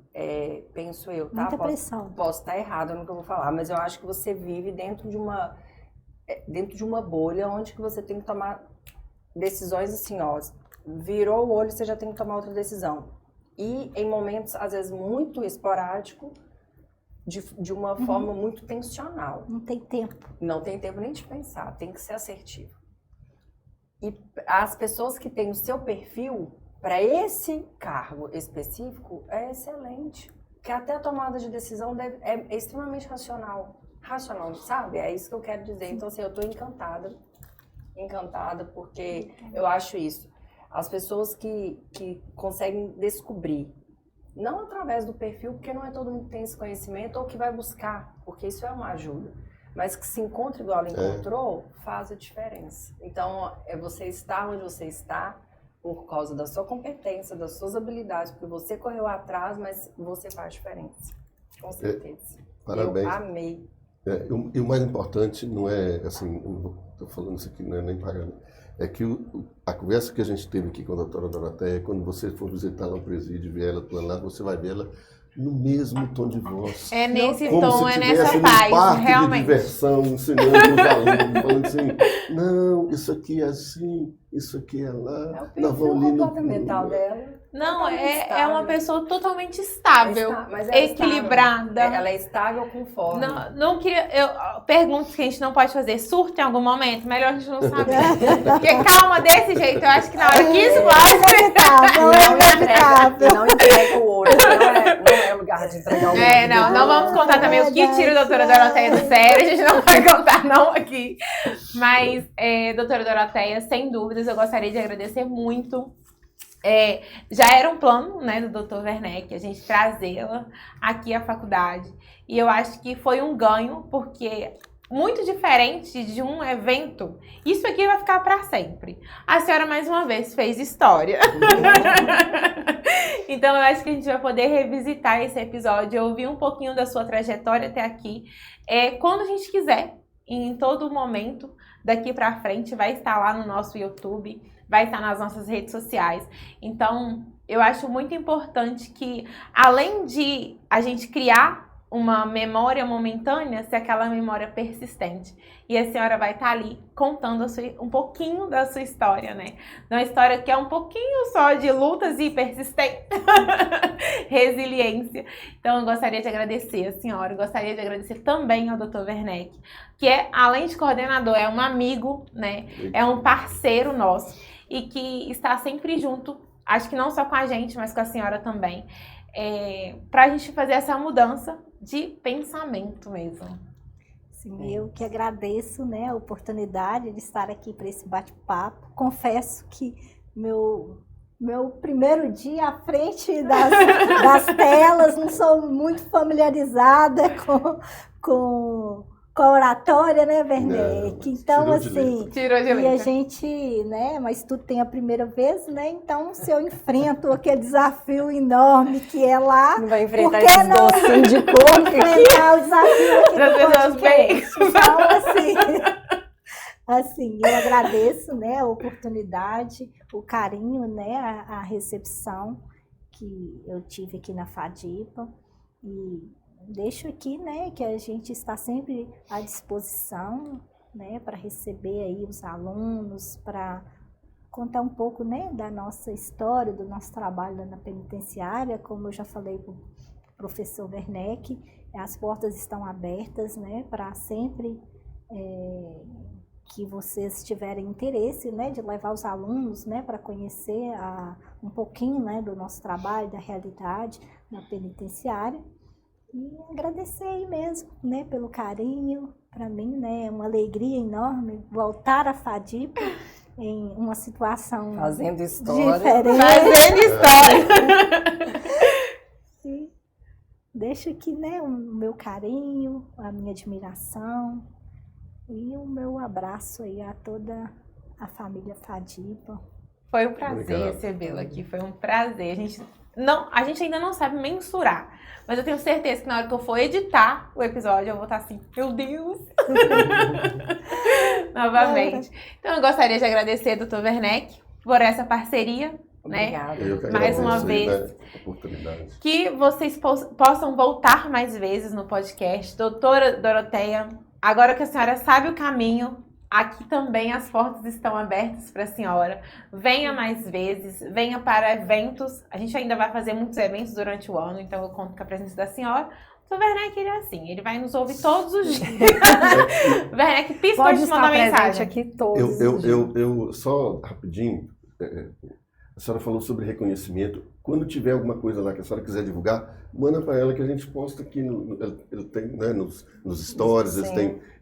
penso eu, tá? Muita pressão. Posso estar errado no que eu vou falar, mas eu acho que você vive dentro de uma bolha onde que você tem que tomar decisões assim, ó, virou o olho, você já tem que tomar outra decisão. E em momentos, às vezes, muito esporádico, de uma forma muito tensional. Não tem tempo. Não tem tempo nem de pensar, tem que ser assertivo. E as pessoas que têm o seu perfil, para esse cargo específico, é excelente. Porque até a tomada de decisão é extremamente racional. Racional, sabe? É isso que eu quero dizer. Então, assim, eu estou encantada, porque eu acho isso. As pessoas que conseguem descobrir, não através do perfil, porque não é todo mundo que tem esse conhecimento, ou que vai buscar, porque isso é uma ajuda, mas que se encontra igual ela encontrou, faz a diferença. Então, é você estar onde você está, por causa da sua competência, das suas habilidades, porque você correu atrás, mas você faz diferença. Com certeza. Parabéns. Eu amei. E o mais importante não é, assim, estou falando isso aqui, não é nem pagando, é que a conversa que a gente teve aqui com a doutora Doroteia, quando você for visitar lá o presídio, ver ela atuando lá, você vai ver ela no mesmo tom de voz. É nesse como tom, se é tivesse nessa num paz, parque de realmente. diversão, ensinando os alunos, falando assim, não, isso aqui é assim, isso aqui é lá. É o perfil comportamental dela. Não, é estável. uma pessoa totalmente estável, Mas ela é equilibrada. estável. Ela é estável com forma. Não queria. Perguntas que a gente não pode fazer. Surta em algum momento? Melhor a gente não saber. Porque calma, desse jeito, eu acho que na hora que explode. Não entrega o ouro. Não é lugar de entregar o ouro. Não vamos contar também o que tira a doutora Doroteia do sério. A gente não vai contar, não, aqui. Mas, doutora Doroteia, sem dúvidas, eu gostaria de agradecer muito. Já era um plano, né, do Dr. Werneck, a gente trazê-la aqui à faculdade. E eu acho que foi um ganho, porque muito diferente de um evento, isso aqui vai ficar para sempre. A senhora, mais uma vez, fez história. Então, eu acho que a gente vai poder revisitar esse episódio, ouvir um pouquinho da sua trajetória até aqui. Quando a gente quiser, em todo momento, daqui para frente, vai estar lá no nosso YouTube. vai estar nas nossas redes sociais. Então, eu acho muito importante que, além de a gente criar uma memória momentânea, ser aquela memória persistente. E a senhora vai estar ali contando um pouquinho da sua história, né? Uma história que é um pouquinho só de lutas e persistência, resiliência. Então, eu gostaria de agradecer a senhora, eu gostaria de agradecer também ao Dr. Werneck, que é, além de coordenador, é um amigo, né? É um parceiro nosso e que está sempre junto, acho que não só com a gente, mas com a senhora também, para a gente fazer essa mudança de pensamento mesmo. Sim, eu que agradeço, né, a oportunidade de estar aqui para esse bate-papo. Confesso que meu primeiro dia à frente das telas, não sou muito familiarizada com a oratória, né, Werneck? Então, assim, e a gente, né, mas tudo tem a primeira vez, né? Então, se eu enfrento aquele desafio enorme que é lá, não vai enfrentar esses docinhos de coco enfrentar o desafio aqui do podcast. Então, assim, eu agradeço, né, a oportunidade, o carinho, né, a recepção que eu tive aqui na FADIPA e deixo aqui, né, que a gente está sempre à disposição, né, para receber aí os alunos, para contar um pouco, né, da nossa história, do nosso trabalho na penitenciária. Como eu já falei para o professor Werneck, as portas estão abertas, né, para sempre que vocês tiverem interesse, né, de levar os alunos, né, para conhecer um pouquinho, né, do nosso trabalho, da realidade na penitenciária. E agradecer aí mesmo, né, pelo carinho. Para mim, né, é uma alegria enorme voltar à FADIPA em uma situação fazendo história. Diferente. Fazendo história. E deixo aqui, né, o meu carinho, a minha admiração e o meu abraço aí a toda a família FADIPA. Foi um prazer recebê-la aqui, foi um prazer. A gente ainda não sabe mensurar, mas eu tenho certeza que na hora que eu for editar o episódio, eu vou estar assim, meu Deus! Novamente. Então, eu gostaria de agradecer, Dr. Werneck, por essa parceria, Obrigada. né? Mais uma vez. Né, oportunidade. Que vocês possam voltar mais vezes no podcast. Doutora Doroteia, agora que a senhora sabe o caminho, aqui também as portas estão abertas para a senhora. Venha mais vezes, venha para eventos. A gente ainda vai fazer muitos eventos durante o ano, então eu conto com a presença da senhora. O Werneck, ele é assim, ele vai nos ouvir todos os dias. Werneck, pisca para te mandar mensagem. Aqui todos os dias. Eu só rapidinho, a senhora falou sobre reconhecimento. Quando tiver alguma coisa lá que a senhora quiser divulgar, manda para ela que a gente posta aqui. Ele tem, né, nos stories, eles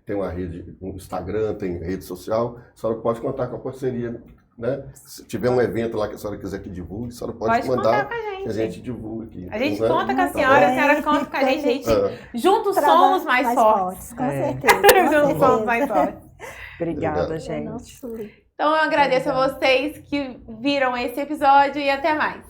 tem uma rede, um Instagram, tem rede social. A senhora pode contar com a parceria, né? Se tiver um evento lá que a senhora quiser que divulgue, a senhora pode mandar que a gente divulgue aqui. A gente conta com a senhora conta com a gente. Juntos somos mais fortes. Com certeza. Juntos somos mais fortes. Obrigada, gente. Então eu agradeço a vocês que viram esse episódio e até mais.